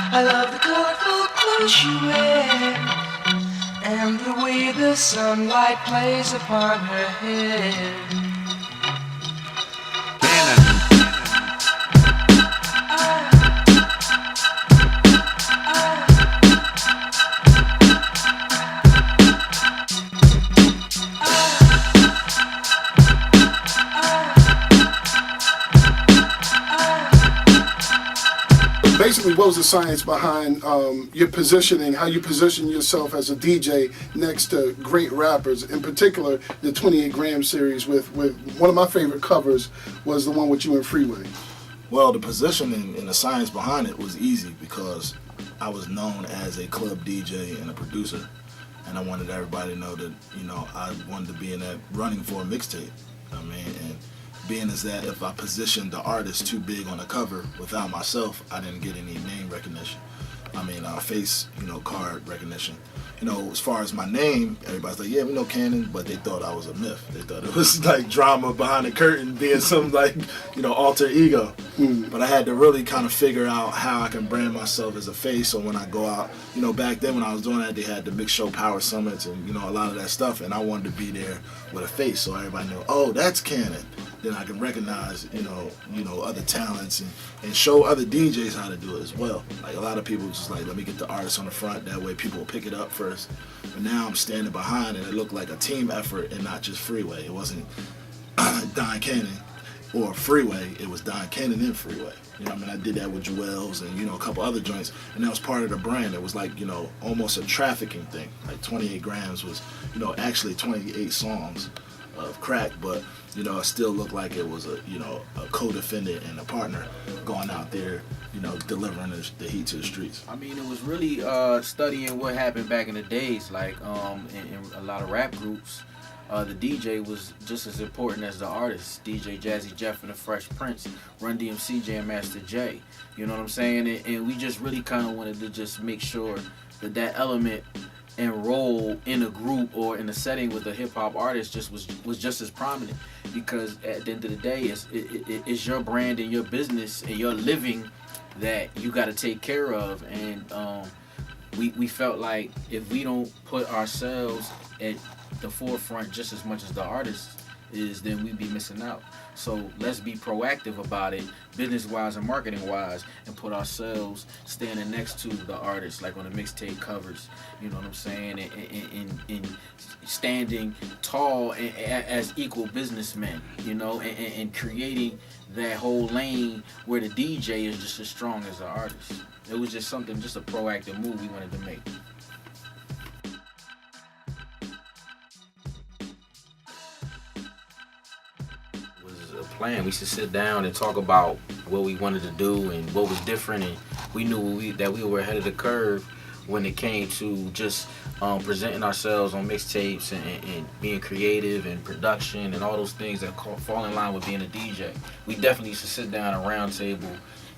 I love the colorful clothes she wears and the way the sunlight plays upon her hair. Basically, what was the science behind your positioning, how you position yourself as a DJ next to great rappers, in particular the 28 Gram series with one of my favorite covers was the one with you and Freeway. Well, the positioning and the science behind it was easy because I was known as a club DJ and a producer, and I wanted everybody to know that, you know, I wanted to be in that running for a mixtape. I mean, and being as that if I positioned the artist too big on the cover without myself, I didn't get any name recognition. I mean, face, card recognition. As far as my name, everybody's like, yeah, we know Cannon, but they thought I was a myth. They thought it was like drama behind the curtain, being some alter ego. But I had to really kind of figure out how I can brand myself as a face. So when I go out, back then when I was doing that, they had the Mix Show Power Summits and, a lot of that stuff. And I wanted to be there with a face so everybody knew, oh, that's Cannon. Then I can recognize, other talents and show other DJs how to do it as well. Like a lot of people just like, let me get the artist on the front, that way people will pick it up first. But now I'm standing behind and it looked like a team effort and not just Freeway. It wasn't Don Cannon or Freeway, it was Don Cannon and Freeway. I did that with Jewels and, a couple other joints, and that was part of the brand. It was like, almost a trafficking thing. Like 28 Grams was, actually 28 songs of crack, but it still looked like it was a co-defendant and a partner going out there, delivering the heat to the streets. I mean, it was really studying what happened back in the days, like in a lot of rap groups. The DJ was just as important as the artist. DJ Jazzy Jeff and the Fresh Prince, Run DMC, Jam Master Jay. You know what I'm saying? And we just really kind of wanted to just make sure that element and role in a group or in a setting with a hip hop artist just was just as prominent, because at the end of the day, it's your brand and your business and your living that you got to take care of. And we felt like if we don't put ourselves at the forefront just as much as the artist is, then we'd be missing out. So let's be proactive about it, business-wise and marketing-wise, and put ourselves standing next to the artists, like on the mixtape covers, you know what I'm saying, and standing tall as equal businessmen, and creating that whole lane where the DJ is just as strong as the artist. It was just a proactive move we wanted to make. Plan. We should sit down and talk about what we wanted to do and what was different, and we knew that we were ahead of the curve when it came to just presenting ourselves on mixtapes and being creative and production and all those things that fall in line with being a DJ. We definitely should sit down at a round table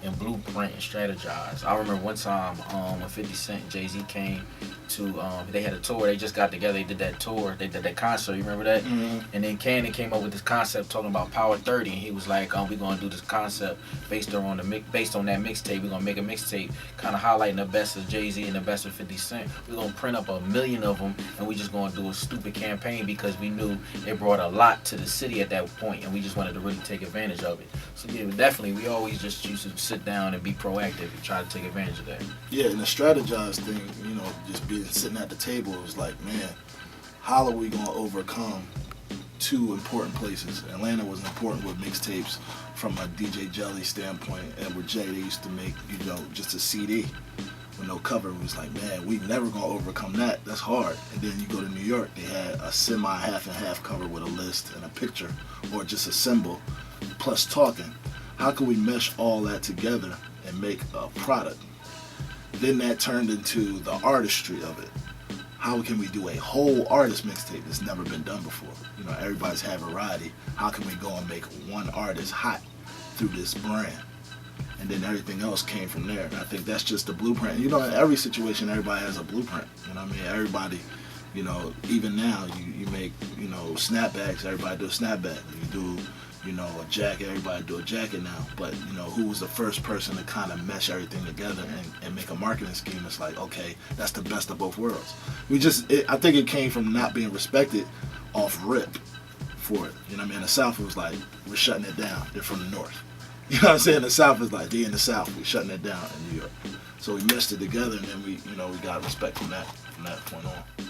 and blueprint and strategize. I remember one time when 50 Cent and Jay-Z came to, they had a tour, they just got together, they did that tour, they did that concert, you remember that? Mm-hmm. And then Cannon came up with this concept talking about Power 30, and he was like, we're gonna do this concept based on that mixtape. We're gonna make a mixtape kind of highlighting the best of Jay-Z and the best of 50 Cent. We're gonna print up 1 million of them, and we just gonna do a stupid campaign because we knew it brought a lot to the city at that point, and we just wanted to really take advantage of it. So yeah, definitely, we always just used to sit down and be proactive and try to take advantage of that. Yeah, and the strategize thing, just being sitting at the table, it was like, man, how are we gonna overcome two important places? Atlanta was important with mixtapes from a DJ Jelly standpoint, and with Jay, they used to make, just a CD with no cover. It was like, man, we never gonna overcome that. That's hard. And then you go to New York, they had a semi half and half cover with a list and a picture, or just a symbol, plus talking. How can we mesh all that together and make a product? Then that turned into the artistry of it. How can we do a whole artist mixtape that's never been done before? Everybody's had variety. How can we go and make one artist hot through this brand? And then everything else came from there. And I think that's just the blueprint. In every situation, everybody has a blueprint. Everybody, even now, you make, snapbacks, everybody do a snapback. You do, you know, a jacket. Everybody do a jacket now, but you know, who was the first person to kind of mesh everything together and make a marketing scheme? It's like, okay, that's the best of both worlds. I think it came from not being respected off rip for it. You know what I mean? In the South, it was like, we're shutting it down. They're from the North. You know what I'm saying? The South is like, they in the South, we're shutting it down in New York. So we meshed it together, and then we got respect from that point on.